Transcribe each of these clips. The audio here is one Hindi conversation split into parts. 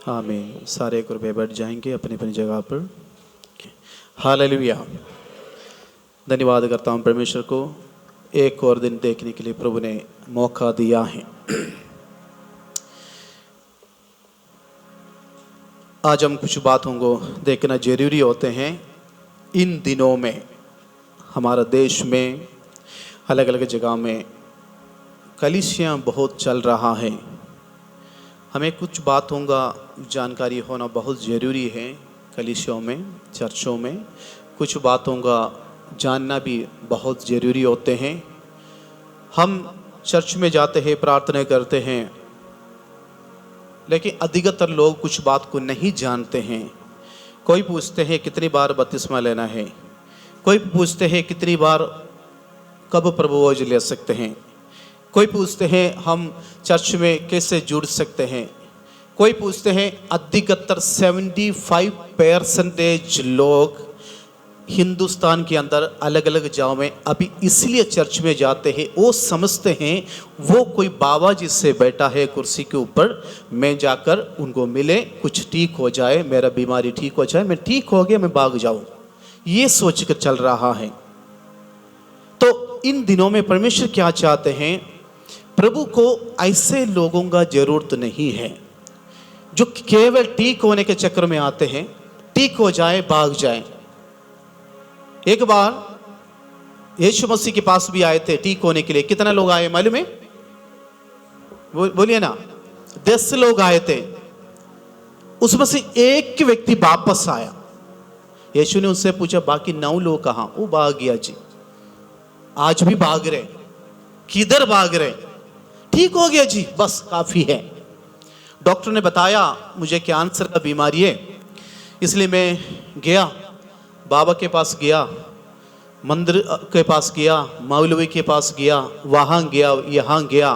आमीन। सारे कृपया बैठ जाएंगे अपनी अपनी जगह पर। हालेलुया। धन्यवाद करता हूँ परमेश्वर को, एक और दिन देखने के लिए प्रभु ने मौका दिया है। आज हम कुछ बातों को देखना जरूरी होते हैं। इन दिनों में हमारा देश में अलग अलग जगह में कलीसिया बहुत चल रहा है। हमें कुछ बातों का जानकारी होना बहुत ज़रूरी है। कलीसियों में, चर्चों में कुछ बातों का जानना भी बहुत ज़रूरी होते हैं। हम चर्च में जाते हैं, प्रार्थना करते हैं, लेकिन अधिकतर लोग कुछ बात को नहीं जानते हैं। कोई पूछते हैं कितनी बार बपतिस्मा लेना है, कोई पूछते हैं कितनी बार कब प्रभुभोज ले सकते हैं, कोई पूछते हैं हम चर्च में कैसे जुड़ सकते हैं, कोई पूछते हैं अधिकतर 75% लोग हिंदुस्तान के अंदर अलग अलग जगहों में अभी इसलिए चर्च में जाते हैं, वो समझते हैं वो कोई बाबा जी से बैठा है कुर्सी के ऊपर, मैं जाकर उनको मिले, कुछ ठीक हो जाए, मेरा बीमारी ठीक हो जाए, मैं ठीक हो गया, मैं भाग जाऊं, ये सोच कर चल रहा है। तो इन दिनों में परमेश्वर क्या चाहते हैं? प्रभु को ऐसे लोगों का जरूरत नहीं है जो केवल ठीक होने के चक्कर में आते हैं, ठीक हो जाए भाग जाए। एक बार यीशु मसीह के पास भी आए थे ठीक होने के लिए। कितना लोग आए मालूम है? बोलिए ना, 10 लोग आए थे। उसमें से एक व्यक्ति वापस आया। यीशु ने उससे पूछा बाकी 9 लोग कहां? वो भाग गया जी। आज भी भाग रहे, किधर भाग रहे? ठीक हो गया जी, बस काफी है। डॉक्टर ने बताया मुझे कैंसर का बीमारी है, इसलिए मैं गया, बाबा के पास गया, मंदिर के पास गया, मौलवी के पास गया, वहाँ गया, यहाँ गया,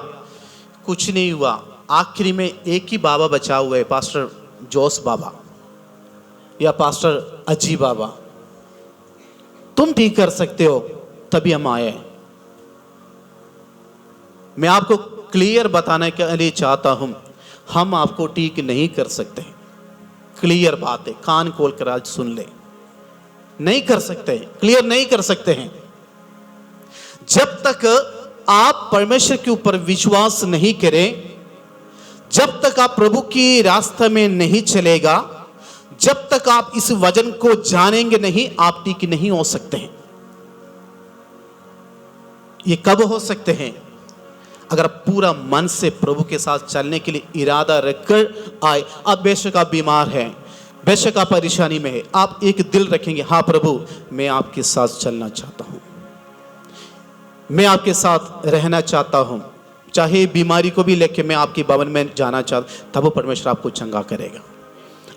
कुछ नहीं हुआ। आखिरी में एक ही बाबा बचा हुआ है, पास्टर जोस बाबा या पास्टर अजी बाबा। तुम ठीक कर सकते हो, तभी हम आए। मैं आपको क्लियर बताने के लिए चाहता हूं, हम आपको ठीक नहीं कर सकते। क्लियर बात है, कान खोल कर आज सुन ले। नहीं कर सकते, क्लियर नहीं कर सकते हैं। जब तक आप परमेश्वर के ऊपर विश्वास नहीं करें, जब तक आप प्रभु की रास्ते में नहीं चलेगा, जब तक आप इस वचन को जानेंगे नहीं, आप ठीक नहीं हो सकते हैं। ये कब हो सकते हैं? अगर पूरा मन से प्रभु के साथ चलने के लिए इरादा रखकर आए। आप बेशक आप बीमार हैं, बेशक आप परेशानी में है, आप एक दिल रखेंगे, हाँ प्रभु मैं आपके साथ चलना चाहता हूं, मैं आपके साथ रहना चाहता हूं, चाहे बीमारी को भी लेके मैं आपके भवन में जाना चाहता, तब परमेश्वर आपको चंगा करेगा।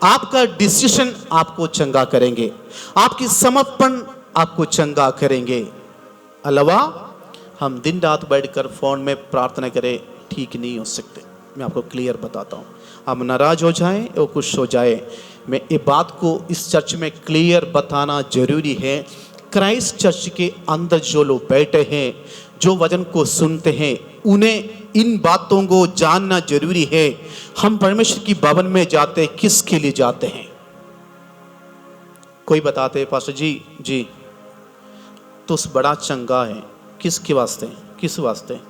आपका डिसीजन आपको चंगा करेंगे, आपकी समर्पण आपको चंगा करेंगे। अलावा हम दिन रात बैठकर फोन में प्रार्थना करें, ठीक नहीं हो सकते। मैं आपको क्लियर बताता हूं, हम नाराज हो जाएं और खुश हो जाए, मैं ये बात को इस चर्च में क्लियर बताना जरूरी है। क्राइस्ट चर्च के अंदर जो लोग बैठे हैं, जो वचन को सुनते हैं, उन्हें इन बातों को जानना जरूरी है। हम परमेश्वर की भवन में जाते किसके लिए जाते हैं? कोई बताते हैं पास्टर जी तो उस बड़ा चंगा है, किसके वास्ते? किस वास्ते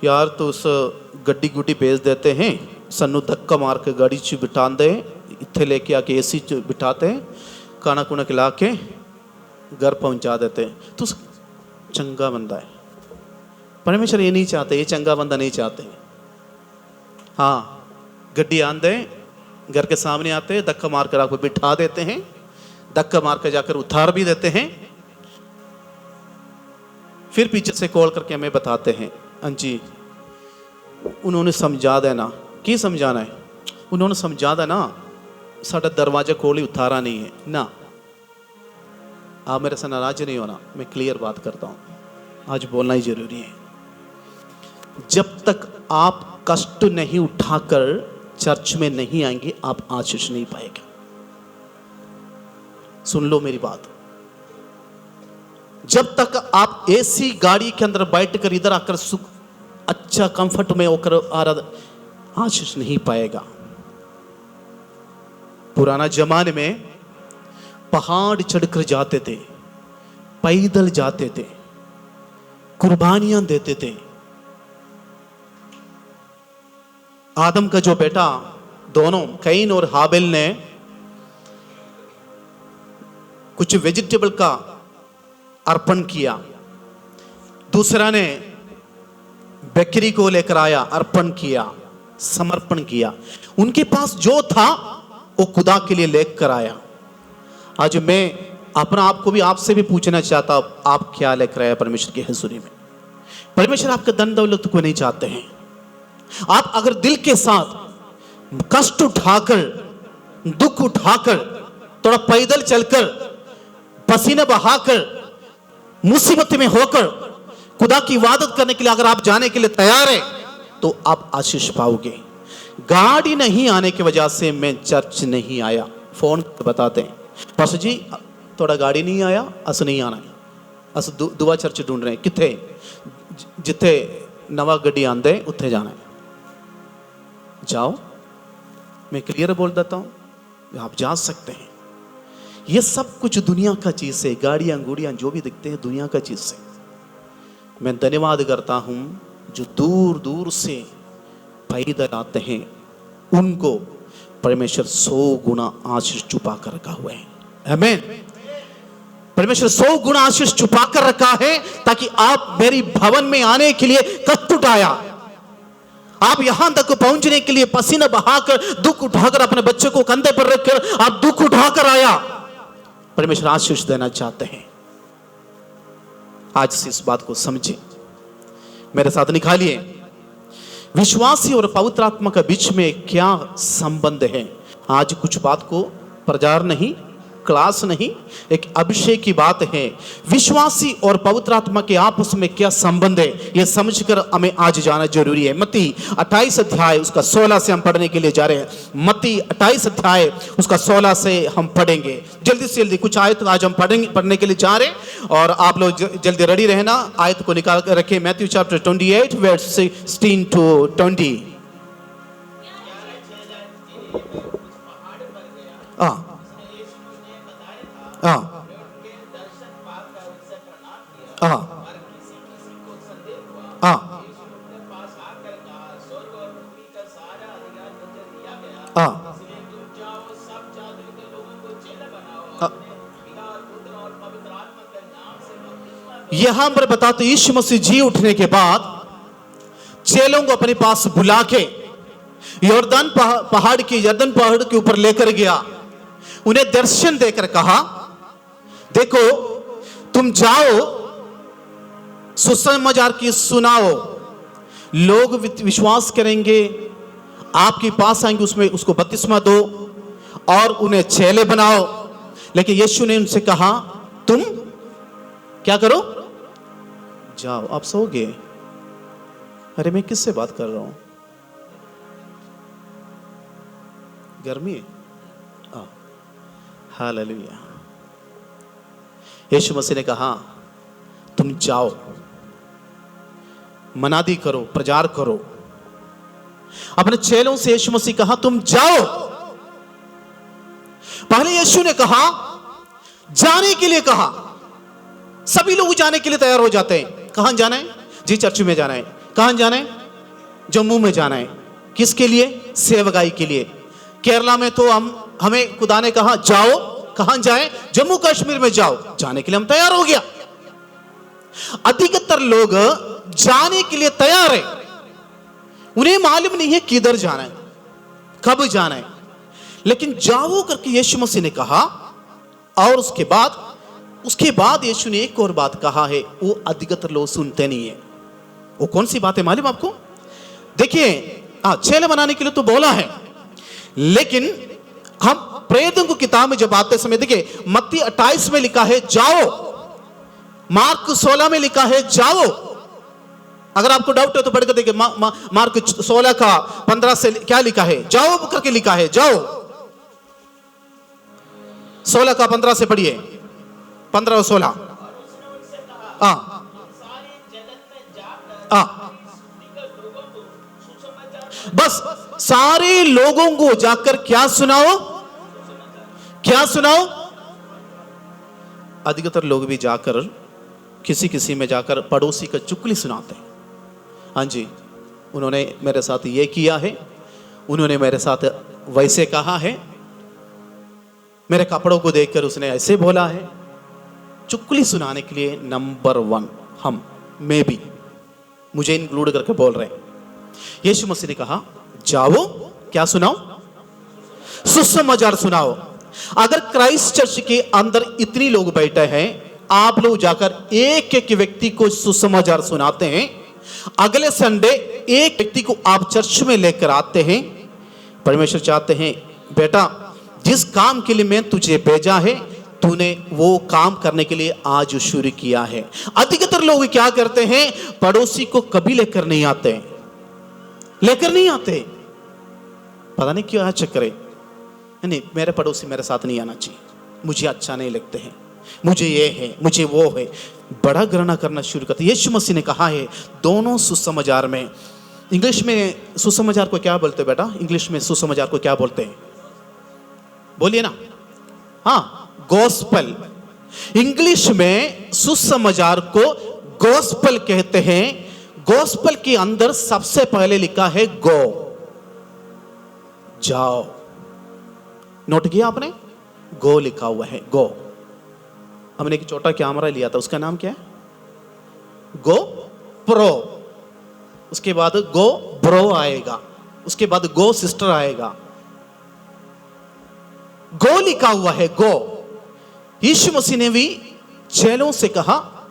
यार? तो उस गड्डी गुड्डी भेज देते हैं, सन्नू धक्का मार के गाड़ी च बिठा दे, इत्थे लेके आके एसी च बिठाते हैं, खाना खुना खिला के घर पहुंचा देते हैं, तो चंगा बंदा है। परमेश्वर ये नहीं चाहते, ये चंगा बंदा नहीं चाहते। हाँ, गड्डी आन दे, घर के सामने आते, धक्का मार कर आपको बिठा देते हैं, धक्का मार कर जाकर उतार भी देते हैं, फिर पीछे से कॉल करके हमें बताते हैं, अंजी उन्होंने समझा देना। की समझाना है? उन्होंने समझा देना, साडा दरवाजा खोली उतारा नहीं है ना। आप मेरे से नाराज नहीं होना, मैं क्लियर बात करता हूं, आज बोलना ही जरूरी है। जब तक आप कष्ट नहीं उठाकर चर्च में नहीं आएंगे, आप आशीष नहीं पाएंगे। सुन लो मेरी बात, जब तक आप एसी गाड़ी के अंदर बैठकर इधर आकर सुख अच्छा कंफर्ट में होकर आशीष नहीं पाएगा। पुराना जमाने में पहाड़ चढ़कर जाते थे, पैदल जाते थे, कुर्बानियां देते थे। आदम का जो बेटा, दोनों कैन और हाबिल ने कुछ वेजिटेबल का अर्पण किया, दूसरा ने बकरी को लेकर आया, अर्पण किया, समर्पण किया। उनके पास जो था वो खुदा के लिए लेकर आया। आज मैं अपना आपको भी आपसे भी पूछना चाहता हूं, आप क्या लेकर आए परमेश्वर की हजूरी में? परमेश्वर आपका धन दौलत को नहीं चाहते हैं। आप अगर दिल के साथ कष्ट उठाकर, दुख उठाकर, थोड़ा पैदल चलकर, पसीना बहाकर, मुसीबत में होकर खुदा की इबादत करने के लिए अगर आप जाने के लिए तैयार हैं तो आप आशीष पाओगे। गाड़ी नहीं आने की वजह से मैं चर्च नहीं आया, फोन कर बताते हैं, पास्टर जी थोड़ा गाड़ी नहीं आया, अस नहीं आना है, अस दुआ चर्च ढूंढ रहे हैं, किथे जिथे नवा गड्डी आंदे उत्थे जाना है, जाओ। मैं क्लियर बोल देता हूं, आप जा सकते हैं। ये सब कुछ दुनिया का चीज है, गाड़ियां गुड़ियां जो भी दिखते हैं दुनिया का चीज है। मैं धन्यवाद करता हूं जो दूर दूर से पैदल आते हैं, उनको परमेश्वर 100 गुना आशीष छुपा कर रखा हुआ है। आमीन। परमेश्वर 100 गुना आशीष छुपा कर रखा है ताकि आप मेरी भवन में आने के लिए कष्ट उठाया, आप यहां तक पहुंचने के लिए पसीना बहाकर, दुख उठाकर, अपने बच्चे को कंधे पर रखकर आप दुख उठाकर आया। परमेश्वर आशीष देना चाहते हैं। आज से इस बात को समझें, मेरे साथ निकालिए, विश्वासी और पवित्र आत्मा के बीच में क्या संबंध है। आज कुछ बात को प्रचार नहीं, क्लास नहीं, एक अभिषेक की बात है। विश्वासी और पवित्र आत्मा के आपस में क्या संबंध है, यह समझकर हमें आज जाना जरूरी है। मत्ती 28 अध्याय उसका 16 से हम पढ़ने के लिए जा रहे हैं। मत्ती 28 अध्याय उसका 16 से हम पढ़ेंगे। जल्दी से जल्दी कुछ आयत आज हम पढ़ने के लिए जा रहे हैं और आप लोग जल्दी रेडी रहना। आयत को निकाल कर रखें, मैथ्यू चैप्टर 28 वर्स 16 to 20। यहां पर बताते यीशु मसीह जी उठने के बाद चेलों को अपने पास बुला के यर्दन पहाड़ के ऊपर लेकर गया, उन्हें दर्शन देकर कहा, देखो तुम जाओ, सुसमाचार की सुनाओ, लोग विश्वास करेंगे, आपके पास आएंगे, उसमें उसको बपतिस्मा दो और उन्हें चेले बनाओ। लेकिन यीशु ने उनसे कहा, तुम क्या करो, जाओ। आप सोगे? अरे मैं किससे बात कर रहा हूं? गर्मी है? हालेलुया। यीशु मसीह ने कहा, तुम जाओ, मनादी करो, प्रचार करो। अपने चेलों से यीशु मसीह कहा, तुम जाओ। पहले यीशु ने कहा, जाने के लिए कहा। सभी लोग जाने के लिए तैयार हो जाते हैं। कहां जाना है? जी चर्च में जाना है। कहां जाना है? जम्मू में जाना है। किसके लिए? सेवकाई के लिए। केरला में तो हमें खुदा ने कहा जाओ। कहां जाए? जम्मू कश्मीर में जाओ। जाने के लिए हम तैयार हो गया। अधिकतर लोग जाने के लिए तैयार है, उन्हें मालूम नहीं है किधर जाना है, कब जाना है, लेकिन जाओ करके यीशु मसीह ने कहा। और उसके बाद यीशु ने एक और बात कहा है, वो अधिकतर लोग सुनते नहीं है। वो कौन सी बात है मालूम आपको? देखिए, चेले बनाने के लिए तो बोला है, लेकिन हम प्रेरितों की किताब में जब आते समय देखिए, मत्ती 28 में लिखा है जाओ, मार्क 16 में लिखा है जाओ। अगर आपको डाउट है तो पढ़कर देखिए, मार्क 16 का 15 से क्या लिखा है, जाओ करके लिखा है, जाओ। 16 का 15 से पढ़िए, 15 और 16। बस सारे लोगों को जाकर क्या सुनाओ? क्या सुनाओ? अधिकतर लोग भी जाकर किसी किसी में जाकर पड़ोसी का चुगली सुनाते हैं। हाँ जी, उन्होंने मेरे साथ ये किया है, उन्होंने मेरे साथ वैसे कहा है, मेरे कपड़ों को देखकर उसने ऐसे बोला है। चुगली सुनाने के लिए नंबर 1 हम, मैं भी, मुझे इंक्लूड करके बोल रहे हैं। यीशु मसीह ने कहा जाओ, क्या सुनाओ? सुसमाचार सुनाओ। अगर क्राइस्ट चर्च के अंदर इतनी लोग बैठे हैं, आप लोग जाकर एक एक व्यक्ति को सुसमाचार सुनाते हैं, अगले संडे एक व्यक्ति को आप चर्च में लेकर आते हैं। परमेश्वर चाहते हैं बेटा, जिस काम के लिए मैं तुझे भेजा है, तूने वो काम करने के लिए आज शुरू किया है। अधिकतर लोग क्या करते हैं, पड़ोसी को कभी लेकर नहीं आते, लेकर नहीं आते, पता नहीं क्यों चक्कर है। नहीं, मेरे पड़ोसी मेरे साथ नहीं आना चाहिए, मुझे अच्छा नहीं लगते हैं, मुझे ये है, मुझे वो है, बड़ा घृणा करना शुरू करते। यीशु मसीह ने कहा है दोनों सुसमाचार में, इंग्लिश में सुसमाचार को क्या बोलते हैं बेटा? इंग्लिश में सुसमाचार को क्या बोलते हैं? बोलिए ना। हाँ, गॉस्पेल। इंग्लिश में सुसमाचार को गॉस्पेल कहते हैं। गॉस्पेल के अंदर सबसे पहले लिखा है गो, जाओ। नोट किया आपने? गो लिखा हुआ है, गो। हमने एक छोटा कैमरा लिया था, उसका नाम क्या है? गो प्रो। उसके बाद गो ब्रो आएगा, उसके बाद गो सिस्टर आएगा। गो लिखा हुआ है, गो। यीशु मसीह ने भी चेलों से कहा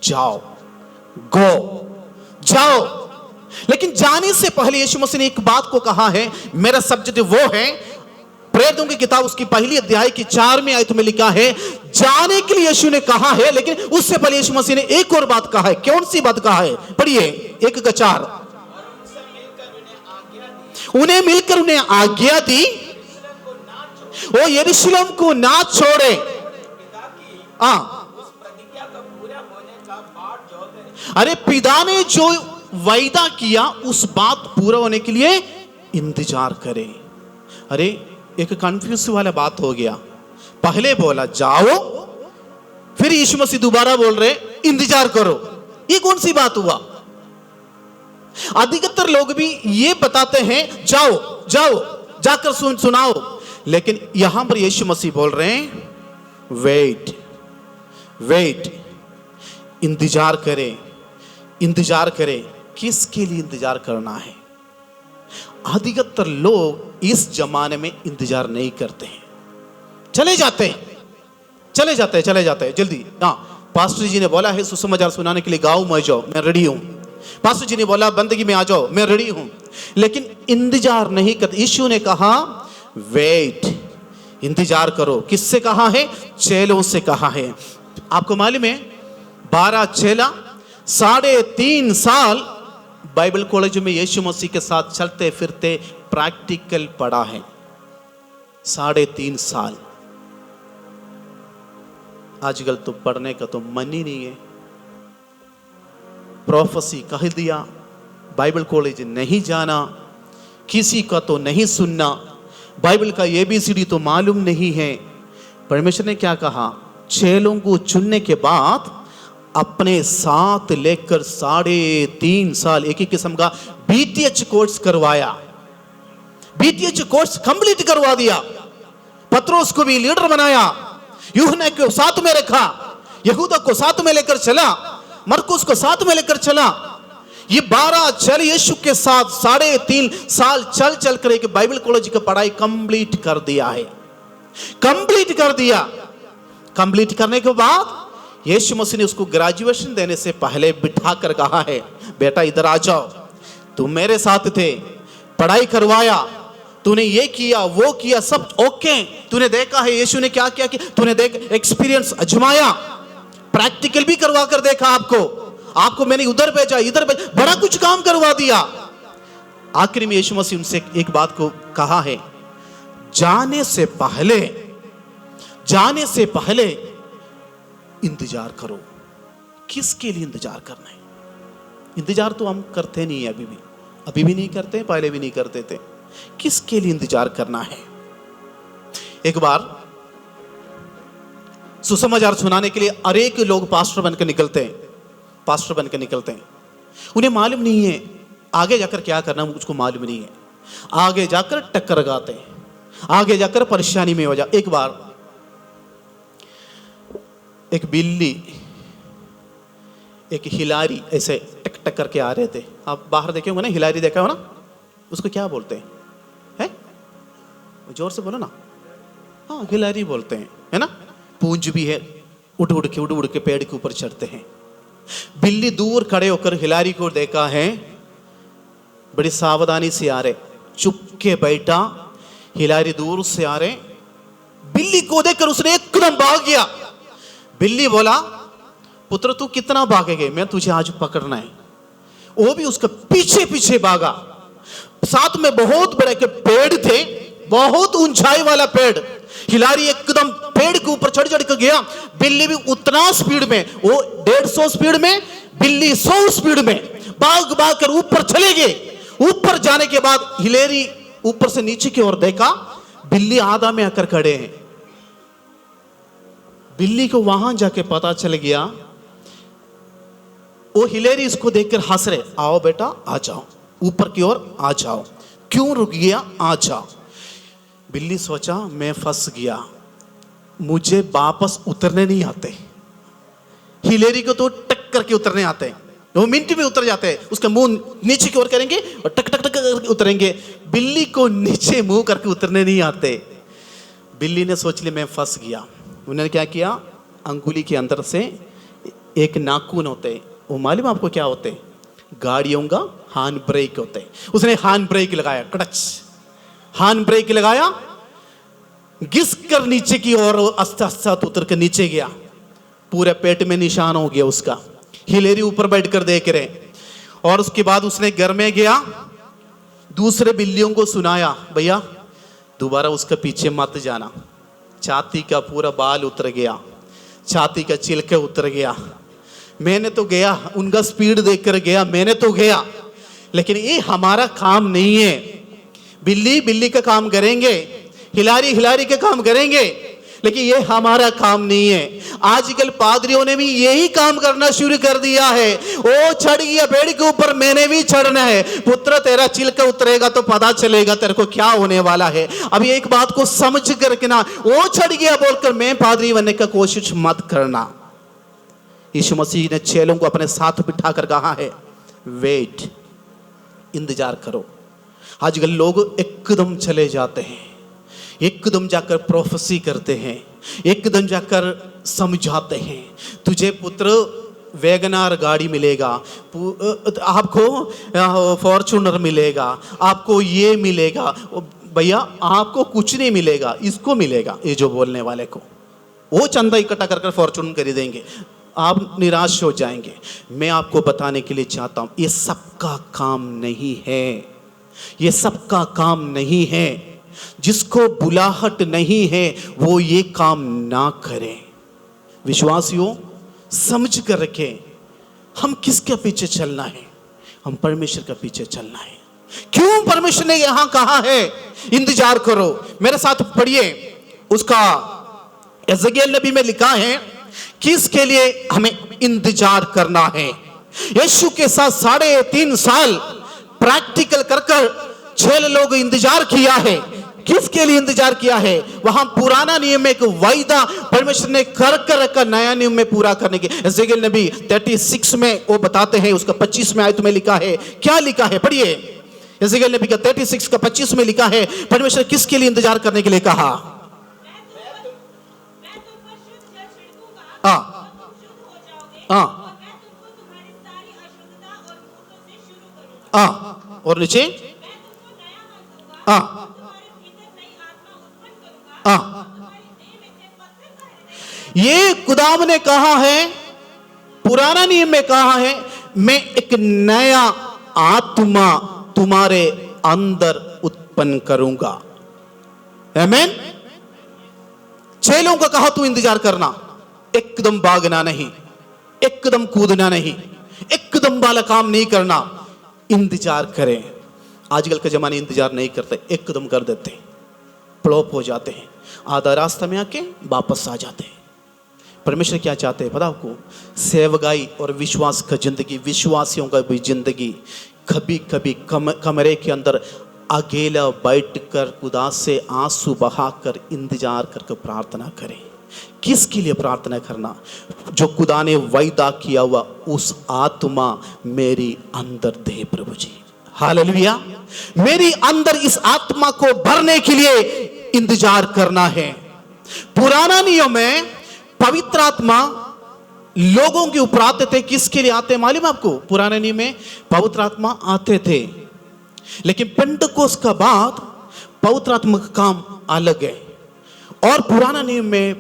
जाओ, गो, जाओ। लेकिन जाने से पहले यीशु मसीह ने एक बात को कहा है, मेरा सब्जेक्ट वो है, प्रेरितों की किताब उसकी पहली अध्याय की 4वीं आयत में लिखा है, जाने के लिए यीशु ने कहा है, लेकिन उससे पहले यीशु मसीह ने एक और बात कहा है। कौन सी बात कहा है? पढ़िए 1:4। उन्हें मिलकर उन्हें आज्ञा दी, वो यरूशलेम को ना छोड़े। अरे पिता ने जो वायदा किया उस बात पूरा होने के लिए इंतजार करे। अरे एक कंफ्यूज वाला बात हो गया, पहले बोला जाओ, फिर यीशु मसीह दोबारा बोल रहे इंतजार करो। ये कौन सी बात हुआ? अधिकतर लोग भी ये बताते हैं जाओ जाओ, जाकर सुनाओ, लेकिन यहां पर यीशु मसीह बोल रहे हैं वेट, वेट, इंतजार करें, इंतजार करें। किसके लिए इंतजार करना है? अधिकतर लोग इस जमाने में इंतजार नहीं करते हैं, चले जाते हैं, चले जाते हैं, चले जाते हैं जल्दी। हाँ, पास्टर जी ने बोला है सुसमाचार सुनाने के लिए गाँव में जाओ, मैं रेडी हूं। पास्टर जी ने बोला बंदगी में आ जाओ, मैं रेडी हूं, लेकिन इंतजार नहीं करते। यीशु ने कहा वेट, इंतजार करो। किससे कहा है? चेलों से कहा है। आपको मालूम है 12 चेला 3.5 साल बाइबल कॉलेज में यीशु मसीह के साथ चलते फिरते प्रैक्टिकल पढ़ा है। 3.5 साल। आजकल तो पढ़ने का तो मन ही नहीं है। प्रोफेसी कह दिया, बाइबल कॉलेज नहीं जाना, किसी का तो नहीं सुनना, बाइबल का ABCD तो मालूम नहीं है। परमेश्वर ने क्या कहा? चेलों को चुनने के बाद अपने साथ लेकर 3.5 साल एक ही किस्म का BTH कोर्स करवाया। BTH कोर्स कंप्लीट करवा दिया। पत्रोस को भी लीडर बनाया, यूहन्ना को साथ में रखा, यहूदा को साथ में लेकर चला, मरकुस को साथ में लेकर चला। ये 12 चेले यीशु के साथ 3.5 साल चल चल कर एक बाइबल कॉलेज की पढ़ाई कंप्लीट कर दिया है। कंप्लीट कर दिया। कंप्लीट करने के बाद यीशु मसीह ने उसको ग्रेजुएशन देने से पहले बिठा कर कहा है बेटा इधर आ जाओ, तुम मेरे साथ थे, पढ़ाई करवाया, तूने ये किया वो किया, सब ओके। तूने देखा है यीशु ने क्या किया कि तूने देख एक्सपीरियंस अजमाया, प्रैक्टिकल भी करवा कर देखा। आपको मैंने उधर भेजा, इधर भेजा, बड़ा कुछ काम करवा दिया। आखिर में यीशु मसीह उनसे एक बात को कहा है, जाने से पहले इंतजार करो। किसके लिए इंतजार करना है? इंतजार तो हम करते नहीं है, अभी भी नहीं करते, पहले भी नहीं करते थे। किसके लिए इंतजार करना है? एक बार सुसमाचार सुनाने के लिए हर एक लोग पास्टर बनकर निकलते हैं, पास्टर बनकर निकलते हैं। उन्हें मालूम नहीं है आगे जाकर क्या करना, मुझको मालूम नहीं है। आगे जाकर टक्कर लगाते हैं, आगे जाकर परेशानी में हो जा। एक बार एक बिल्ली एक हिलारी ऐसे टक टक करके आ रहे थे। आप बाहर देखे होंगे ना, हिलारी देखा हो ना, उसको क्या बोलते हैं? है? जोर से बोलो ना। हाँ, हिलारी बोलते हैं, है ना। पूंछ भी है, उड़ उड़ के पेड़ के ऊपर चढ़ते हैं। बिल्ली दूर खड़े होकर हिलारी को देखा है, बड़ी सावधानी से आ रहे, चुप के बैठा। हिलारी दूर से आ रहे, बिल्ली को देखकर उसने एकदम भाग गया। बिल्ली बोला, पुत्र तू कितना भागेगे, मैं तुझे आज पकड़ना है। वो भी उसके पीछे पीछे भागा। साथ में बहुत बड़े के पेड़ थे, बहुत ऊंचाई वाला पेड़। हिलारी एकदम पेड़ के ऊपर चढ़ चढ़ कर गया। बिल्ली भी उतना स्पीड में, वो 150 स्पीड में, बिल्ली 100 स्पीड में भाग भाग कर ऊपर चले गए। ऊपर जाने के बाद हिलेरी ऊपर से नीचे की ओर देखा, बिल्ली आधा में आकर खड़े हैं। बिल्ली को वहां जाके पता चल गया, वो हिलेरी इसको देखकर हंस रहे, आओ बेटा आ जाओ, ऊपर की ओर आ जाओ। क्यों रुक गया, आ जाओ। बिल्ली सोचा मैं फंस गया, मुझे वापस उतरने नहीं आते। हिलेरी को तो टक करके उतरने आते हैं, वो मिनट में उतर जाते हैं। उसका मुंह नीचे की ओर करेंगे और टक टक टक करके उतरेंगे। बिल्ली को नीचे मुंह करके उतरने नहीं आते। बिल्ली ने सोच लिया मैं फंस गया। उन्होंने क्या किया, अंगुली के अंदर से एक नाखून होते, वो मालूम आपको क्या होते? गाड़ियों का हैंड ब्रेक होते। उसने हैंड ब्रेक लगाया, कड़च हैंड ब्रेक लगाया, घिस कर नीचे की ओर आस्ते आस्ते उतर कर नीचे गया। पूरे पेट में निशान हो गया उसका। हिलेरी ऊपर बैठकर देख रहे। और उसके बाद उसने घर में गया, दूसरे बिल्लियों को सुनाया, भैया दोबारा उसके पीछे मत जाना। छाती का पूरा बाल उतर गया, छाती का छिलके उतर गया। मैंने तो गया, उनका स्पीड देखकर गया, मैंने तो गया, लेकिन ये हमारा काम नहीं है। बिल्ली बिल्ली का काम करेंगे, हिलारी हिलारी का काम करेंगे, लेकिन ये हमारा काम नहीं है। आजकल पादरियों ने भी यही काम करना शुरू कर दिया है। वो चढ़ गया पेड़ के ऊपर, मैंने भी चढ़ना है। पुत्र तेरा छिलका उतरेगा तो पता चलेगा तेरे को क्या होने वाला है। अभी एक बात को समझ करके ना, वो चढ़ गया बोलकर मैं पादरी बनने का कोशिश मत करना। यीशु मसीह ने चेलों को अपने साथ बिठा कर कहा है, वेट, इंतजार करो। आजकल लोग एकदम चले जाते हैं, एकदम जाकर प्रोफेसी करते हैं, एकदम जाकर समझाते हैं, तुझे पुत्र वैगनार गाड़ी मिलेगा, आपको फॉर्च्यूनर मिलेगा, आपको ये मिलेगा। भैया आपको कुछ नहीं मिलेगा, इसको मिलेगा। ये जो बोलने वाले को, वो चंदा इकट्ठा कर कर फॉर्च्यूनर खरीदेंगे, आप निराश हो जाएंगे। मैं आपको बताने के लिए चाहता हूं, ये सबका काम नहीं है, ये सबका काम नहीं है। जिसको बुलाहट नहीं है वो ये काम ना करे। विश्वासियों समझ कर रखें, हम किसके पीछे चलना है? हम परमेश्वर के पीछे चलना है। क्यों परमेश्वर ने यहां कहा है इंतजार करो? मेरे साथ पढ़िए, उसका यहेजकेल नबी में लिखा है किसके लिए हमें इंतजार करना है। यीशु के साथ 3.5 साल प्रैक्टिकल कर कर 6 लोग इंतजार किया है। किसके लिए इंतजार किया है? वहां पुराना नियम में एक वायदा परमेश्वर ने कर कर रखा, नया नियम में पूरा करने के। यहेजकेल नबी 36 में वो बताते हैं, उसका 25 में आयत में लिखा है, क्या लिखा है पढ़िए। यहेजकेल नबी का 36 का 25 में लिखा है, परमेश्वर किसके लिए इंतजार करने के लिए कहा? और नीचे ये खुदाम ने कहा है, पुराना नियम में कहा है, मैं एक नया आत्मा तुम्हारे अंदर उत्पन्न करूंगा। आमीन। 6 लोगों को कहा तू इंतजार करना, एकदम भागना नहीं, एकदम कूदना नहीं, एकदम वाला काम नहीं करना, इंतजार करें। आजकल के जमाने इंतजार नहीं करते, एकदम कर देते हैं, फ्लॉप हो जाते हैं, आधा रास्ता में आके वापस आ जाते हैं। परमेश्वर क्या चाहते हैं पता आपको? सेवगाई और विश्वास का जिंदगी, विश्वासियों का भी जिंदगी। कभी कभी कमरे के अंदर अकेला बैठकर उदास से आंसू बहाकर इंतजार करके प्रार्थना करें। किसके लिए प्रार्थना करना? जो खुदा ने वायदा किया हुआ उस आत्मा मेरी अंदर दे प्रभु जी। हालेलुया। मेरी अंदर इस आत्मा को भरने के लिए इंतजार करना है। पुराना नियम में पवित्र आत्मा लोगों के ऊपर आते थे। किसके लिए आते मालूम आपको? पुराने नियम में पवित्र आत्मा आते थे, लेकिन पेंटकोस्त का बाद पवित्र आत्मा का काम अलग है और पुराना नियम में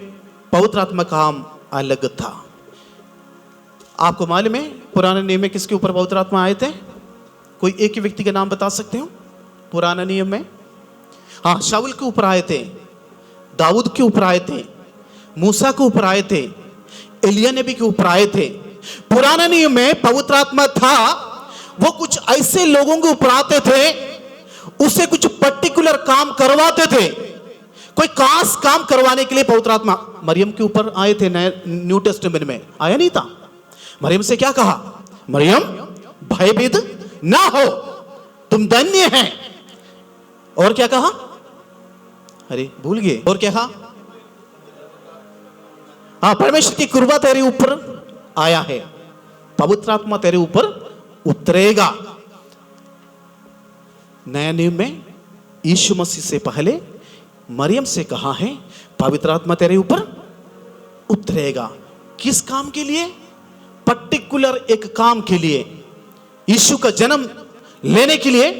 पवित्र आत्मा का काम अलग था। आपको मालूम है पुराने नियम में किसके ऊपर पवित्र आत्मा आए थे? कोई एक ही व्यक्ति का नाम बता सकते हो पुराने नियम में? हाँ, शाऊल के ऊपर आए थे, दाऊद के ऊपर आए थे, मूसा के ऊपर आए थे, एलिया नबी के ऊपर आए थे। पुराने नियम में पवित्र आत्मा था, वो कुछ ऐसे लोगों के ऊपर आते थे, उससे कुछ पर्टिकुलर काम करवाते थे। कोई खास काम करवाने के लिए पवित्र आत्मा मरियम के ऊपर आए थे। न्यू टेस्टामेंट में आया नहीं था? मरियम से क्या कहा? मरियम भयभीत ना हो, तुम धन्य हैं। और क्या कहा? अरे भूल गए। और क्या कहा? हाँ, परमेश्वर की कृपा तेरे ऊपर आया है, पवित्र आत्मा तेरे ऊपर उतरेगा। नया नियम में यीशु मसीह से पहले मरियम से कहा है पवित्र आत्मा तेरे ऊपर उतरेगा। किस काम के लिए? पर्टिकुलर एक काम के लिए, यीशु का जन्म लेने के लिए,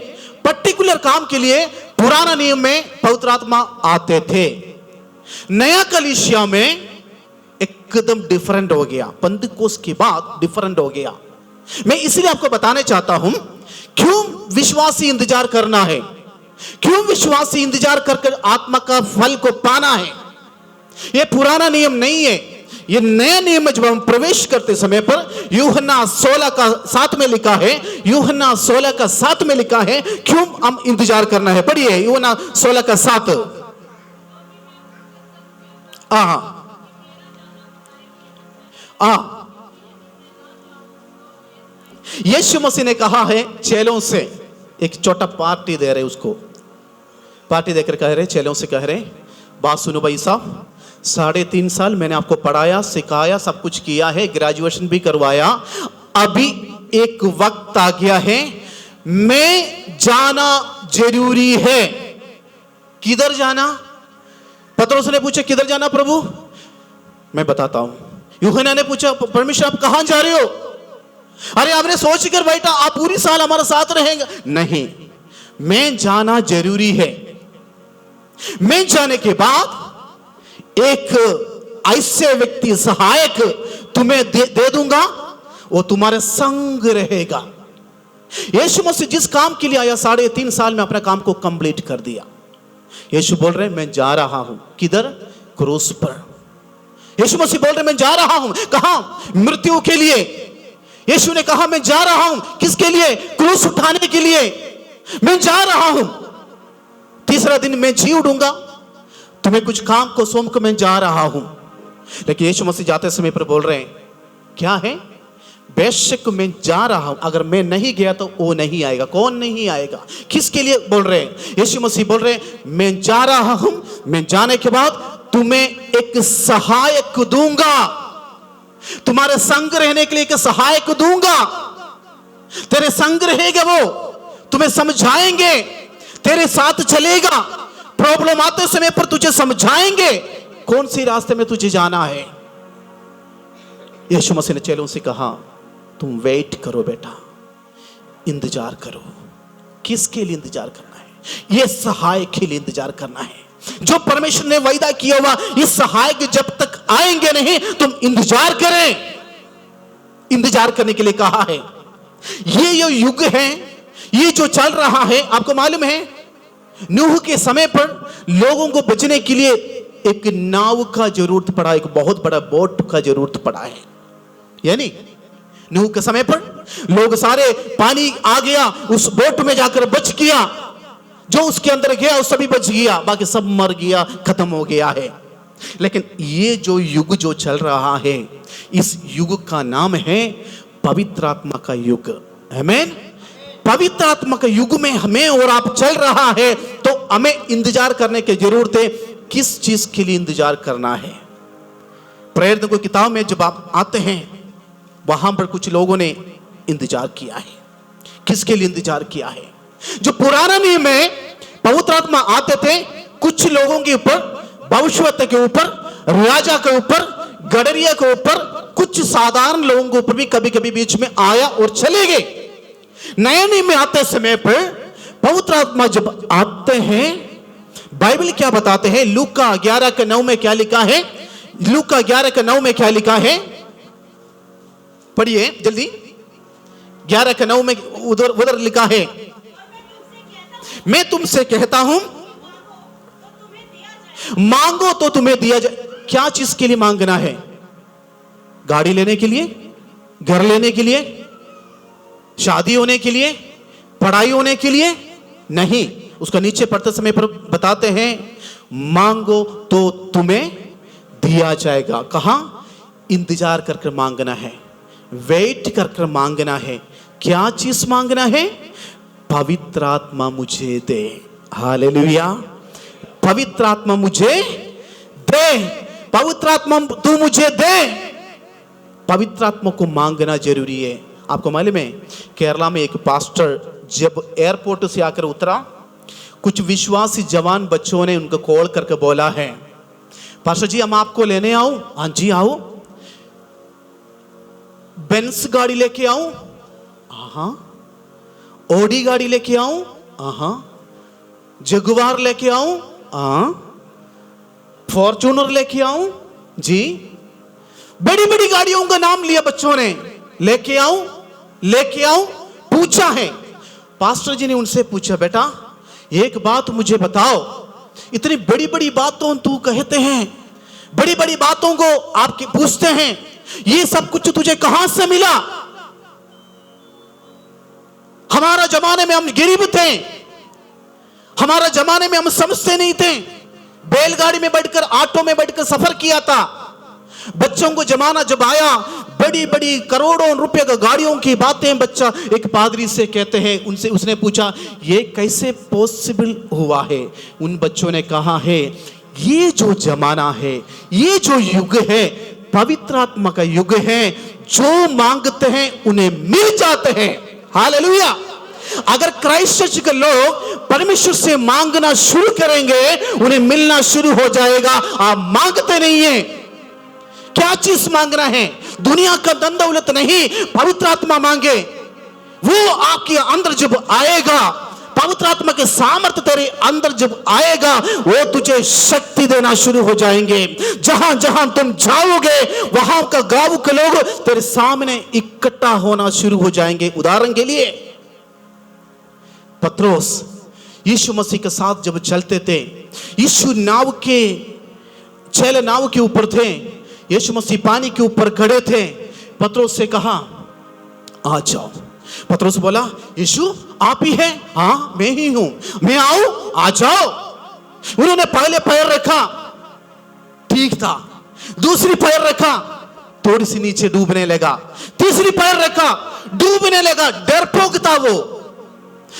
पर्टिकुलर काम के लिए पुराना नियम में पवित्र आत्मा आते थे। नया कलीसिया में एकदम डिफरेंट हो गया, पेंटेकोस्त के बाद डिफरेंट हो गया। मैं इसलिए आपको बताने चाहता हूं क्यों विश्वासी इंतजार करना है, क्यों विश्वासी इंतजार करके आत्मा का फल को पाना है। यह पुराना नियम नहीं है, ये नया नियम में जब हम प्रवेश करते समय पर यूहन्ना 16 का 7 में लिखा है, यूहन्ना 16 का 7 में लिखा है क्यों हम इंतजार करना है। पढ़िए यूहन्ना 16 का 7। यीशु मसीह ने कहा है चेलों से, एक छोटा पार्टी दे रहे, उसको पार्टी देकर कह रहे, चेलों से कह रहे, बात सुनो भाई साहब, 3.5 साल मैंने आपको पढ़ाया, सिखाया, सब कुछ किया है, ग्रेजुएशन भी करवाया। अभी एक वक्त आ गया है, मैं जाना जरूरी है। किधर जाना? पतरस ने पूछा किधर जाना प्रभु? मैं बताता हूं। यूहन्ना ने पूछा परमेश्वर आप कहां जा रहे हो? अरे आपने सोच कर बैठा आप पूरी साल हमारे साथ रहेंगे? नहीं, मैं जाना जरूरी है। मैं जाने के बाद एक ऐसे व्यक्ति सहायक तुम्हें दे दूंगा, वो तुम्हारे संग रहेगा। यीशु मसीह जिस काम के लिए आया 3.5 साल में अपना काम को कंप्लीट कर दिया। यीशु बोल रहे मैं जा रहा हूं, किधर? क्रूस पर। यीशु मसीह बोल रहे मैं जा रहा हूं, कहां? मृत्यु के लिए। यीशु ने कहा मैं जा रहा हूं, किसके लिए? क्रूस उठाने के लिए मैं जा रहा हूं। तीसरा दिन मैं जी उठूंगा, तुम्हें कुछ काम को सौंप कर मैं जा रहा हूं। लेकिन यीशु मसीह जाते समय पर बोल रहे हैं क्या है? बेशक मैं जा रहा हूं, अगर मैं नहीं गया तो वो नहीं आएगा। कौन नहीं आएगा? किसके लिए बोल रहे हैं? यीशु मसीह बोल रहे हैं मैं जा रहा हूं, मैं जाने के बाद तुम्हें एक सहायक दूंगा, तुम्हारे संग रहने के लिए एक सहायक दूंगा। तेरे संग रहेगा, वो तुम्हें समझाएंगे, तेरे साथ चलेगा, प्रॉब्लम आते समय पर तुझे समझाएंगे कौन सी रास्ते में तुझे जाना है। यीशु मसीह ने चेलों से कहा तुम वेट करो बेटा, इंतजार करो। किसके लिए इंतजार करना है? ये सहायक के लिए इंतजार करना है। जो परमेश्वर ने वायदा किया हुआ इस सहायक जब तक आएंगे नहीं तुम इंतजार करें। इंतजार करने के लिए कहा है। ये जो युग है, ये जो चल रहा है, आपको मालूम है नूह के समय पर लोगों को बचने के लिए एक नाव का जरूरत पड़ा, एक बहुत बड़ा बोट का जरूरत पड़ा है। यानी नूह के समय पर लोग सारे, पानी आ गया, उस बोट में जाकर बच गया, जो उसके अंदर गया वो सभी बच गया, बाकी सब मर गया, खत्म हो गया है। लेकिन ये जो युग जो चल रहा है, इस युग का नाम है पवित्र आत्मा का युग। आमीन। पवित्र आत्मा के युग में हमें और आप चल रहा है, तो हमें इंतजार करने की जरूरत है। किस चीज के लिए इंतजार करना है? प्रेरित की किताब में जब आप आते हैं, वहां पर कुछ लोगों ने इंतजार किया है। किसके लिए इंतजार किया है? जो पुराना नियम में पवित्र आत्मा आते थे, कुछ लोगों के ऊपर, भविष्यवक्ता के ऊपर, राजा के ऊपर, गडरिया के ऊपर, कुछ साधारण लोगों के ऊपर भी कभी कभी बीच में आया और चले गए। नए नियम में आते समय पर पवित्र आत्मा जब आते हैं, बाइबल क्या बताते हैं? लूका 11:9 में क्या लिखा है? लूका 11:9 में क्या लिखा है? पढ़िए जल्दी। 11:9 में उधर लिखा है, मैं तुमसे कहता हूं मांगो तो तुम्हें दिया जाए। क्या चीज के लिए मांगना है? गाड़ी लेने के लिए, घर लेने के लिए, शादी होने के लिए, पढ़ाई होने के लिए? नहीं। उसका नीचे पढ़ते समय पर बताते हैं, मांगो तो तुम्हें दिया जाएगा। कहां? इंतजार करके मांगना है, वेट करके मांगना है। क्या चीज मांगना है? पवित्र आत्मा मुझे दे। हालेलुया। पवित्र आत्मा मुझे दे, पवित्र आत्मा तू मुझे दे। पवित्र आत्मा को मांगना जरूरी है। आपको मालूम है, केरला में एक पास्टर जब एयरपोर्ट से आकर उतरा, कुछ विश्वासी जवान बच्चों ने उनको कॉल करके बोला है, पास्टर जी हम आपको लेने आऊं? हाँ जी आओ। बेंस गाड़ी लेके आऊं? हाँ। ओडी गाड़ी लेके आऊं? हाँ। जगुआर लेके आऊं? हाँ। फॉर्च्यूनर लेके आऊं? जी। बड़ी बड़ी गाड़ियों का नाम लिया बच्चों ने। लेके आऊं, लेके आऊं, पूछा है। पास्टर जी ने उनसे पूछा, बेटा एक बात मुझे बताओ, इतनी बड़ी बड़ी बातों तू कहते हैं, बड़ी बड़ी बातों को आपके पूछते हैं, ये सब कुछ तुझे कहां से मिला? हमारा जमाने में हम गरीब थे, हमारा जमाने में हम समझते नहीं थे। बैलगाड़ी में बैठकर, ऑटो में बैठकर सफर किया था। बच्चों को जमाना जब आया, बड़ी बड़ी करोड़ों रुपए की गाड़ियों की बातें बच्चा एक पादरी से कहते हैं, उनसे उसने पूछा ये कैसे पॉसिबल हुआ है? उन बच्चों ने कहा है, ये जो जमाना है, ये जो युग है, पवित्र आत्मा का युग है। जो मांगते हैं उन्हें मिल जाते हैं। हालेलुया। अगर क्राइस्ट चर्च के लोग परमेश्वर से मांगना शुरू करेंगे, उन्हें मिलना शुरू हो जाएगा। आप मांगते नहीं है। क्या चीज मांगना है? दुनिया का धन दौलत नहीं, पवित्र आत्मा मांगे। वो आपके अंदर जब आएगा, पवित्र आत्मा के सामर्थ्य तेरे अंदर जब आएगा, वो तुझे शक्ति देना शुरू हो जाएंगे। जहां जहां तुम जाओगे, वहां का गांव के लोग तेरे सामने इकट्ठा होना शुरू हो जाएंगे। उदाहरण के लिए पत्रोस यीशु मसीह के साथ जब चलते थे, यीशु नाव के चेले नाव के ऊपर थे, यीशु मसीह पानी के ऊपर खड़े थे। पत्रोस से कहा आ जाओ। पत्रोस बोला, यीशु आप ही हैं? हाँ मैं ही हूं। मैं आऊं? आ जाओ। उन्होंने पहले पैर रखा, ठीक था। दूसरी पैर रखा, थोड़ी सी नीचे डूबने लगा। तीसरी पैर रखा, डूबने लगा। डरपोक था वो।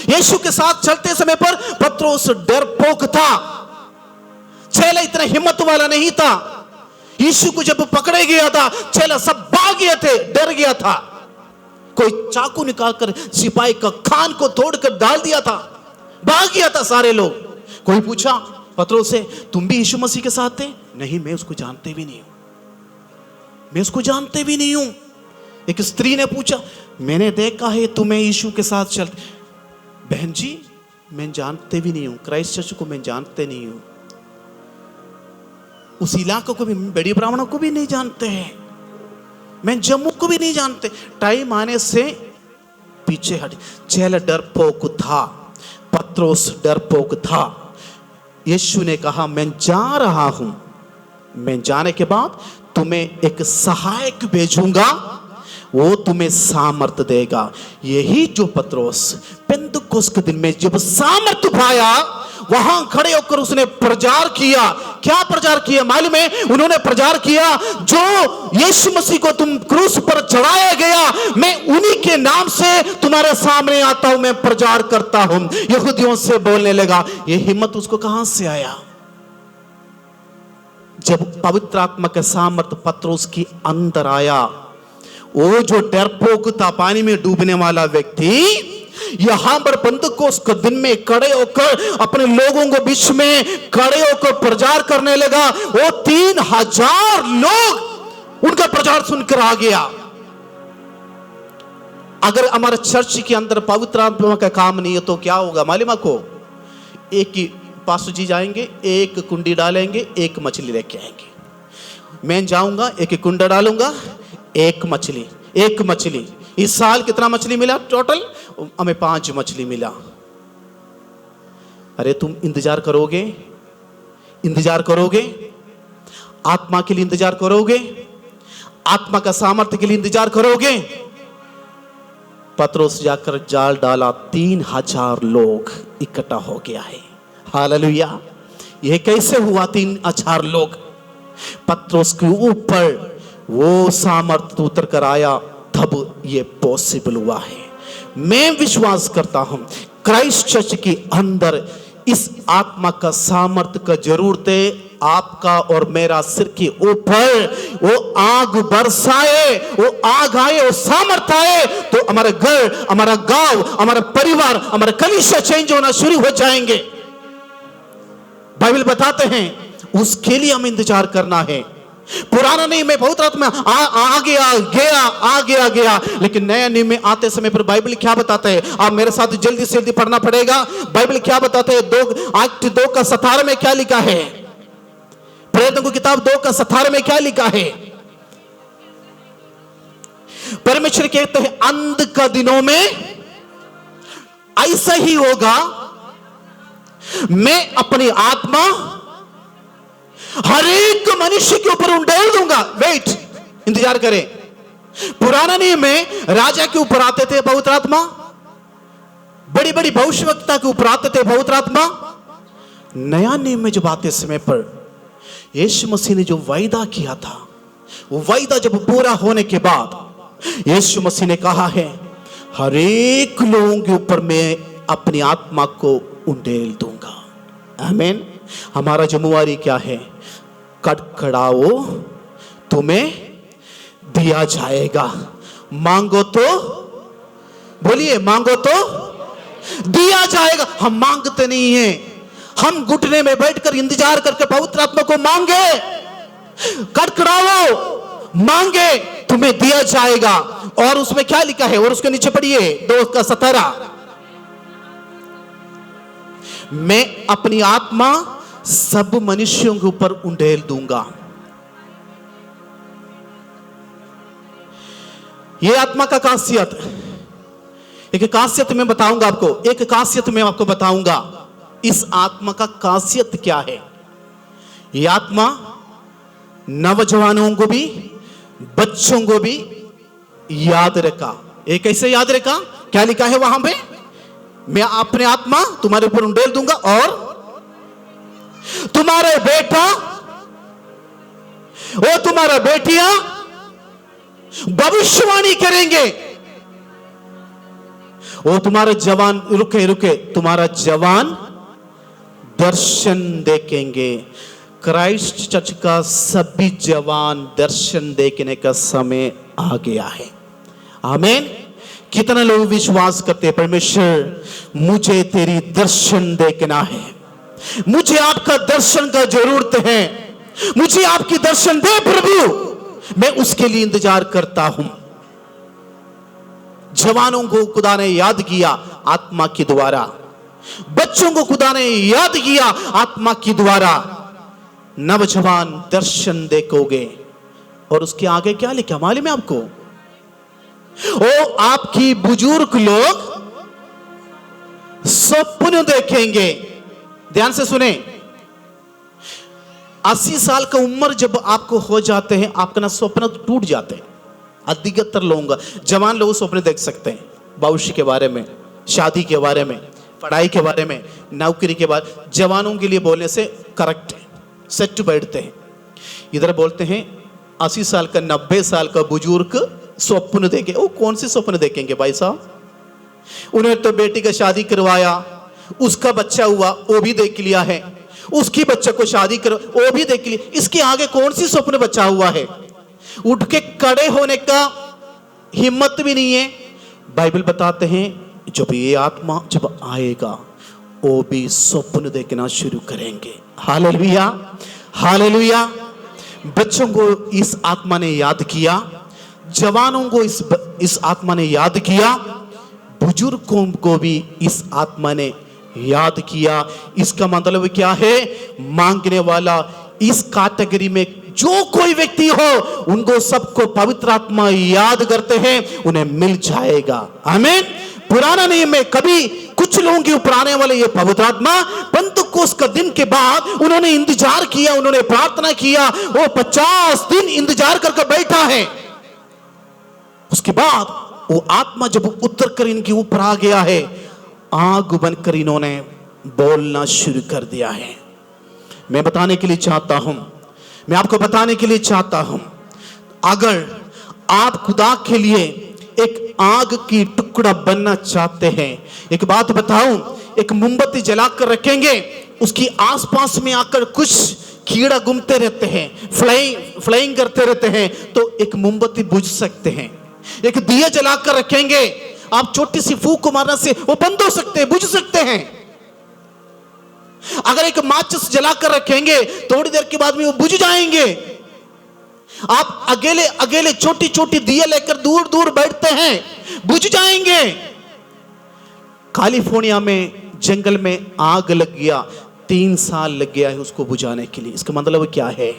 यीशु के साथ चलते समय पर पत्रोस डरपोक था। चेला इतना हिम्मत वाला नहीं था। यीशु को जब पकड़े गया था, चेला सब भाग गए थे, डर गया था। कोई चाकू निकालकर सिपाही का कान को तोड़कर डाल दिया था, भाग गया था सारे लोग। कोई पूछा पत्रोस से, तुम भी यीशु मसीह के साथ थे? नहीं मैं उसको जानते भी नहीं हूं, मैं उसको जानते भी नहीं हूं। एक स्त्री ने पूछा, मैंने देखा है तुम्हें यीशु के साथ चलते। बहन जी मैं जानते भी नहीं हूं, क्राइस्ट चर्च को मैं जानते नहीं हूं, उस इलाके को भी, बड़ी ब्राह्मणों को भी नहीं जानते हैं, मैं जम्मू को भी नहीं जानते। टाइम आने से पीछे हट। चेला डरपोक था, पत्रोस डरपोक था। यीशु ने कहा मैं जा रहा हूं, मैं जाने के बाद तुम्हें एक सहायक भेजूंगा, वो तुम्हें सामर्थ देगा। यही जो पत्रोस पेंतुकोस के दिन में जब सामर्थ पाया, वहां खड़े होकर उसने प्रचार किया क्या प्रचार किया मालूम है? उन्होंने प्रचार किया, जो यीशु मसीह को तुम क्रूस पर चढ़ाया गया, मैं उन्हीं के नाम से तुम्हारे सामने आता हूं, मैं प्रचार करता हूं। यहूदियों से बोलने लगा। यह हिम्मत उसको कहां से आया? जब पवित्र आत्मा का सामर्थ पत्रोस के अंदर आया, वो जो डरपोक था, पानी में डूबने वाला व्यक्ति, यहां पर पेंतुकोस्त के दिन में खड़े होकर अपने लोगों को बीच में खड़े होकर प्रचार करने लगा। वो 3000 लोग उनका प्रचार सुनकर आ गया। अगर हमारे चर्च के अंदर पवित्र आत्मा का काम नहीं है तो क्या होगा मालूम आपको? एक ही पास्टर जी जाएंगे, एक कुंडी डालेंगे, एक मछली लेके आएंगे। मैं जाऊंगा, एक कुंडा डालूंगा, एक मछली। इस साल कितना मछली मिला टोटल? हमें 5 मछली मिला। अरे तुम इंतजार करोगे? आत्मा के लिए इंतजार करोगे? आत्मा का सामर्थ्य के लिए इंतजार करोगे? पत्रोस जाकर जाल डाला, 3000 लोग इकट्ठा हो गया है। हालेलुया! यह कैसे हुआ? 3000 लोग। पत्रोस के ऊपर वो सामर्थ्य उतर कर आया, तब ये पॉसिबल हुआ है। मैं विश्वास करता हूं क्राइस्ट चर्च के अंदर इस आत्मा का सामर्थ्य का जरूरत है। आपका और मेरा सिर के ऊपर वो आग बरसाए, वो आग आए, वो सामर्थ्य आए, तो हमारा घर, हमारा गांव, हमारा परिवार, हमारा कलीसिया चेंज होना शुरू हो जाएंगे। बाइबल बताते हैं उसके लिए हमें इंतजार करना है। पुराना नियम में बहुत आत्मा आ गया, लेकिन नया नियम में आते समय पर बाइबल क्या बताता है? आप मेरे साथ जल्दी से जल्दी पढ़ना पड़ेगा। बाइबल क्या बताता है? 2:17 में क्या लिखा है? प्रेरितों की किताब 2:17 में क्या लिखा है? परमेश्वर कहते हैं अंत का दिनों में ऐसा ही होगा, मैं अपनी आत्मा हर एक मनुष्य के ऊपर उंडेल दूंगा। वेट, इंतजार करें। पुराना नियम में राजा के ऊपर आते थे पवित्र आत्मा, बड़ी बड़ी भविष्यवक्ता के ऊपर आते थे पवित्र आत्मा। नया नियम में जब आते समय पर यीशु मसीह ने जो वायदा किया था, वो वायदा जब पूरा होने के बाद यीशु मसीह ने कहा है, हर एक लोगों के ऊपर मैं अपनी आत्मा को उंडेल दूंगा। आमीन। हमारा जिम्मेवारी क्या है? कड़कड़ाओ, तुम्हें दिया जाएगा। मांगो तो, बोलिए, मांगो तो दिया जाएगा। हम मांगते नहीं हैं, हम घुटने में बैठकर इंतजार करके पवित्र आत्मा को मांगे। कड़कड़ाओ, मांगे, तुम्हें दिया जाएगा। और उसमें क्या लिखा है? और उसके नीचे पढ़िए 2:17, मैं अपनी आत्मा सब मनुष्यों के ऊपर उंडेल दूंगा। यह आत्मा का खासियत, एक खासियत मैं बताऊंगा आपको। इस आत्मा का खासियत क्या है? यह आत्मा नौजवानों को भी, बच्चों को भी याद रखा। एक कैसे याद रखा? क्या लिखा है वहां पे? मैं अपने आत्मा तुम्हारे ऊपर उंडेल दूंगा और तुम्हारे बेटा और तुम्हारा बेटियां भविष्यवाणी करेंगे। वो तुम्हारे जवान, रुके, तुम्हारा जवान दर्शन देखेंगे। क्राइस्ट चर्च का सभी जवान दर्शन देखने का समय आ गया है। आमीन। कितना लोग विश्वास करते हैं, परमेश्वर मुझे तेरी दर्शन देखना है, मुझे आपका दर्शन का जरूरत है, मुझे आपकी दर्शन दे प्रभु, मैं उसके लिए इंतजार करता हूं। जवानों को खुदा ने याद किया आत्मा के द्वारा, बच्चों को खुदा ने याद किया आत्मा के द्वारा। नवजवान दर्शन देखोगे। और उसके आगे क्या लिखा मालूम है आपको? ओ आपकी बुजुर्ग लोग स्वप्न देखेंगे। ध्यान से सुने, 80 साल का उम्र जब आपको हो जाते हैं, आपका ना स्वप्न टूट जाते हैं। अधिकतर लोग, जवान लोग स्वप्न देख सकते हैं भविष्य के बारे में, शादी के बारे में, पढ़ाई के बारे में, नौकरी के बारे। जवानों के लिए बोलने से करेक्ट है, सेट बैठते हैं। इधर बोलते हैं 80 साल का 90 साल का बुजुर्ग स्वप्न देखे। वो कौन से स्वप्न देखेंगे भाई साहब? उन्होंने तो बेटी का शादी करवाया, उसका बच्चा हुआ वो भी देख लिया है, उसकी बच्चे को शादी कर वो भी देख लिया, इसके आगे कौन सी स्वप्न बचा हुआ है? उठ के खड़े होने का हिम्मत भी नहीं है। बाइबल बताते हैं जब ये आत्मा जब आएगा वो भी स्वप्न देखना शुरू करेंगे। Hallelujah, hallelujah. बच्चों को इस आत्मा ने याद किया, जवानों को इस आत्मा ने याद किया, बुजुर्गों को भी इस आत्मा ने याद किया। इसका मतलब क्या है? मांगने वाला इस कैटेगरी में जो कोई व्यक्ति हो उनको सबको पवित्र आत्मा याद करते हैं, उन्हें मिल जाएगा। आमीन। पुराना नियम में कभी कुछ लोगों के ऊपर आने वाले ये पवित्र आत्मा पेंतुकोस का दिन के बाद उन्होंने इंतजार किया, उन्होंने प्रार्थना किया, वो 50 दिन इंतजार करके बैठा है। उसके बाद वो आत्मा जब उतर कर इनके ऊपर आ गया है, आग बनकर इन्होंने बोलना शुरू कर दिया है। मैं बताने के लिए चाहता हूं, मैं आपको बताने के लिए चाहता हूं, अगर आप खुदा के लिए एक आग की टुकड़ा बनना चाहते हैं, एक बात बताऊं, एक मोमबत्ती जलाकर रखेंगे, उसकी आसपास में आकर कुछ कीड़ा घूमते रहते हैं, फ्लाइंग करते रहते हैं, तो एक मोमबत्ती बुझ सकते हैं। एक दिया जलाकर रखेंगे, आप छोटी सी फूंक को मारने से वो बंद हो सकते हैं, बुझ सकते हैं। अगर एक माचिस जलाकर रखेंगे थोड़ी देर के बाद में वो बुझ जाएंगे। आप अकेले अकेले छोटी छोटी दिया लेकर दूर दूर बैठते हैं, बुझ जाएंगे। कैलिफोर्निया में जंगल में आग लग गया, 3 साल लग गया है उसको बुझाने के लिए। इसका मतलब क्या है?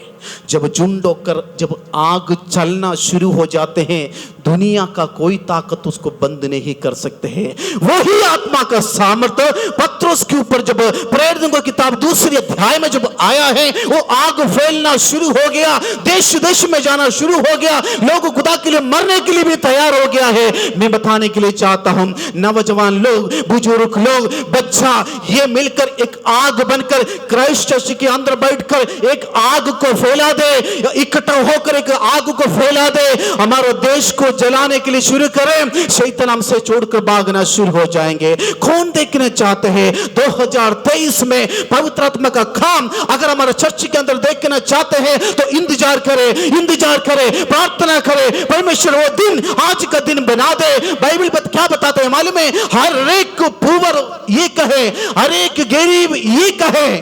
जब झुंड होकर जब आग चलना शुरू हो जाते हैं, दुनिया का कोई ताकत उसको बंद नहीं कर सकते हैं। वही आत्मा का सामर्थ्य पत्रोस के ऊपर जब प्रेरितों की किताब 2 अध्याय में जब आया है, वो आग फैलना शुरू हो गया, देश देश में जाना शुरू हो गया, लोग खुदा के लिए मरने के लिए भी तैयार हो गया है। मैं बताने के लिए चाहता हूं, नौजवान लोग, बुजुर्ग लोग, बच्चा, ये मिलकर एक आग बनकर क्राइस्ट चर्च के अंदर बैठकर एक आग को फैला दे, इकट्ठा होकर एक आग को फैला दे, हमारे देश को जलाने के लिए शुरू करें, शैतान हमसे छोड़कर भागना शुरू हो जाएंगे। कौन देखना चाहते हैं 2023 में पवित्र आत्मा का काम अगर हमारे चर्च के अंदर देखना चाहते हैं तो इंतजार करें, प्रार्थना करें, परमेश्वर वो दिन आज का दिन बना दे। बाइबल क्या बताते हैं मालूम है? हर एक पुअर ये कहे, हर एक गरीब ये कहे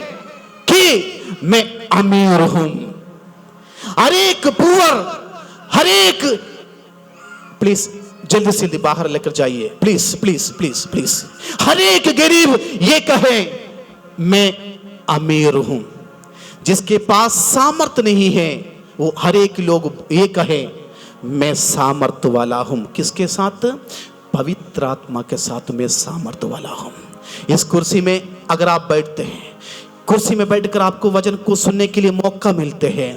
कि मैं अमीर हूं। हर एक पुअर, हर एक, प्लीज जल्दी से बाहर लेकर जाइए, प्लीज प्लीज प्लीज प्लीज। हर एक गरीब ये कहे मैं अमीर हूं। जिसके पास सामर्थ्य नहीं है वो हर एक लोग ये कहे मैं सामर्थ्य वाला हूं। किसके साथ? पवित्र आत्मा के साथ मैं सामर्थ्य वाला हूं। इस कुर्सी में अगर आप बैठते हैं, कुर्सी में बैठकर आपको वचन को सुनने के लिए मौका मिलते हैं,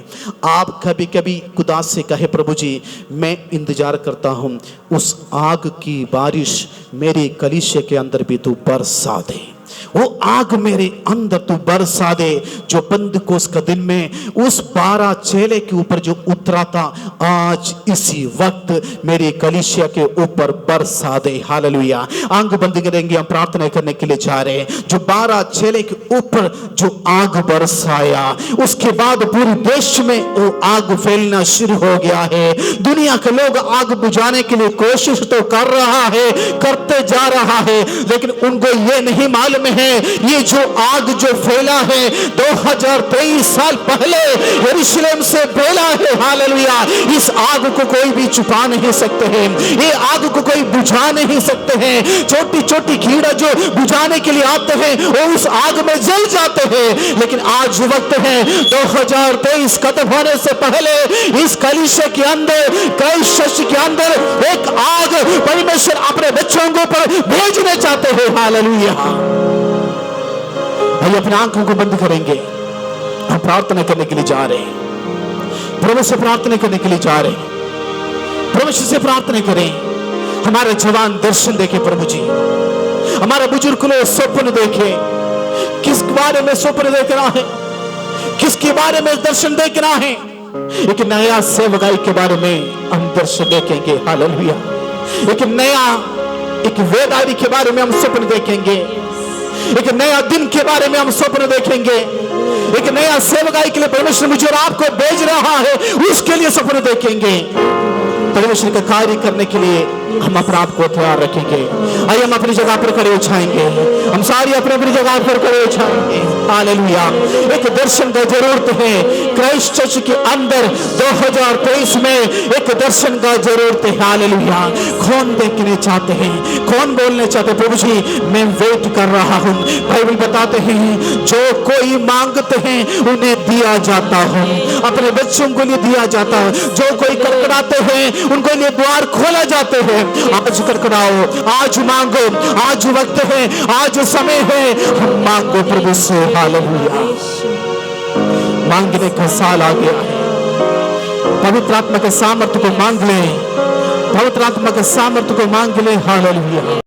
आप कभी कभी खुदा से कहे, प्रभु जी मैं इंतजार करता हूं, उस आग की बारिश मेरी कलीसिया के अंदर भी तू बरसा दे, वो आग मेरे अंदर तू बरसा दे जो पेंतुकोस का दिन में उस 12 चेले के ऊपर जो उतरा था, आज इसी वक्त मेरी कलीसिया के ऊपर बरसा दे। हालेलुया। आंख बंद करेंगे, हम प्रार्थना करने के लिए जा रहे हैं। जो 12 चेले के ऊपर जो आग बरसाया, उसके बाद पूरे देश में वो आग फैलना शुरू हो गया है। दुनिया के लोग आग बुझाने के लिए कोशिश तो कर रहा है, करते जा रहा है, लेकिन उनको ये नहीं मालूम है ये जो आग जो फैला है 2023 साल पहले यरूशलेम से फैला है। हालेलुया। इस आग को कोई भी छुपा नहीं सकते हैं, ये आग को कोई बुझा नहीं सकते हैं। छोटी छोटी कीड़ा जो बुझाने के लिए आते हैं वो उस आग में जल जाते हैं, लेकिन आज वक्त है 2023 खत्म होने से पहले इस कलीसिया के अंदर, क्राइस्ट के अंदर एक आग परमेश्वर अपने बच्चों को पर भेजने चाहते हैं। हालेलुया। आइए अपनी आंखों को बंद करेंगे, हम प्रार्थना करने के लिए जा रहे हैं, प्रभु से प्रार्थना करने के लिए जा रहे हैं। प्रभु से प्रार्थना करें, हमारे जवान दर्शन देखे प्रभु जी, हमारे बुजुर्ग लोग स्वप्न देखे। किस बारे में स्वप्न देख रहा है? किसके बारे में दर्शन देखना है? एक नया सेवकाई के बारे में हम दर्शन देखेंगे। हालेलुया। एक नया एक वेदारी के बारे में हम स्वप्न देखेंगे। एक नया दिन के बारे में हम स्वप्न देखेंगे। एक नया सेवकाई के लिए परमेश्वर मुझे और आपको भेज रहा है, उसके लिए स्वप्न देखेंगे। परमेश्वर का कार्य करने के लिए हम अपने आप को तैयार रखेंगे। आइए हम अपनी जगह पर खड़े हो जाएंगे। हम सारी अपनी अपनी जगह पर खड़े हो जाएंगे। हालेलुया। एक दर्शन का जरूरत है। क्राइस्ट चर्च के अंदर 2023 में एक दर्शन का जरूरत है। हालेलुया। कौन देखने चाहते हैं? कौन बोलने चाहते हैं? प्रभु जी मैं वेट कर रहा हूं। बाइबल बताते हैं जो कोई मांगते हैं उन्हें दिया जाता है। अपने बच्चों को लिए दिया जाता है। जो कोई कड़कड़ाते हैं उनको लिए द्वार खोला जाते हैं। आज कड़कड़ाओ, आज मांगो, आज वक्त है, आज समय है। हम मांगो प्रभु से। हालेलुया। मांगने का साल आ गया है। पवित्र आत्मा के सामर्थ्य को मांग ले। पवित्र आत्मा के सामर्थ्य को मांग ले। हालेलुया।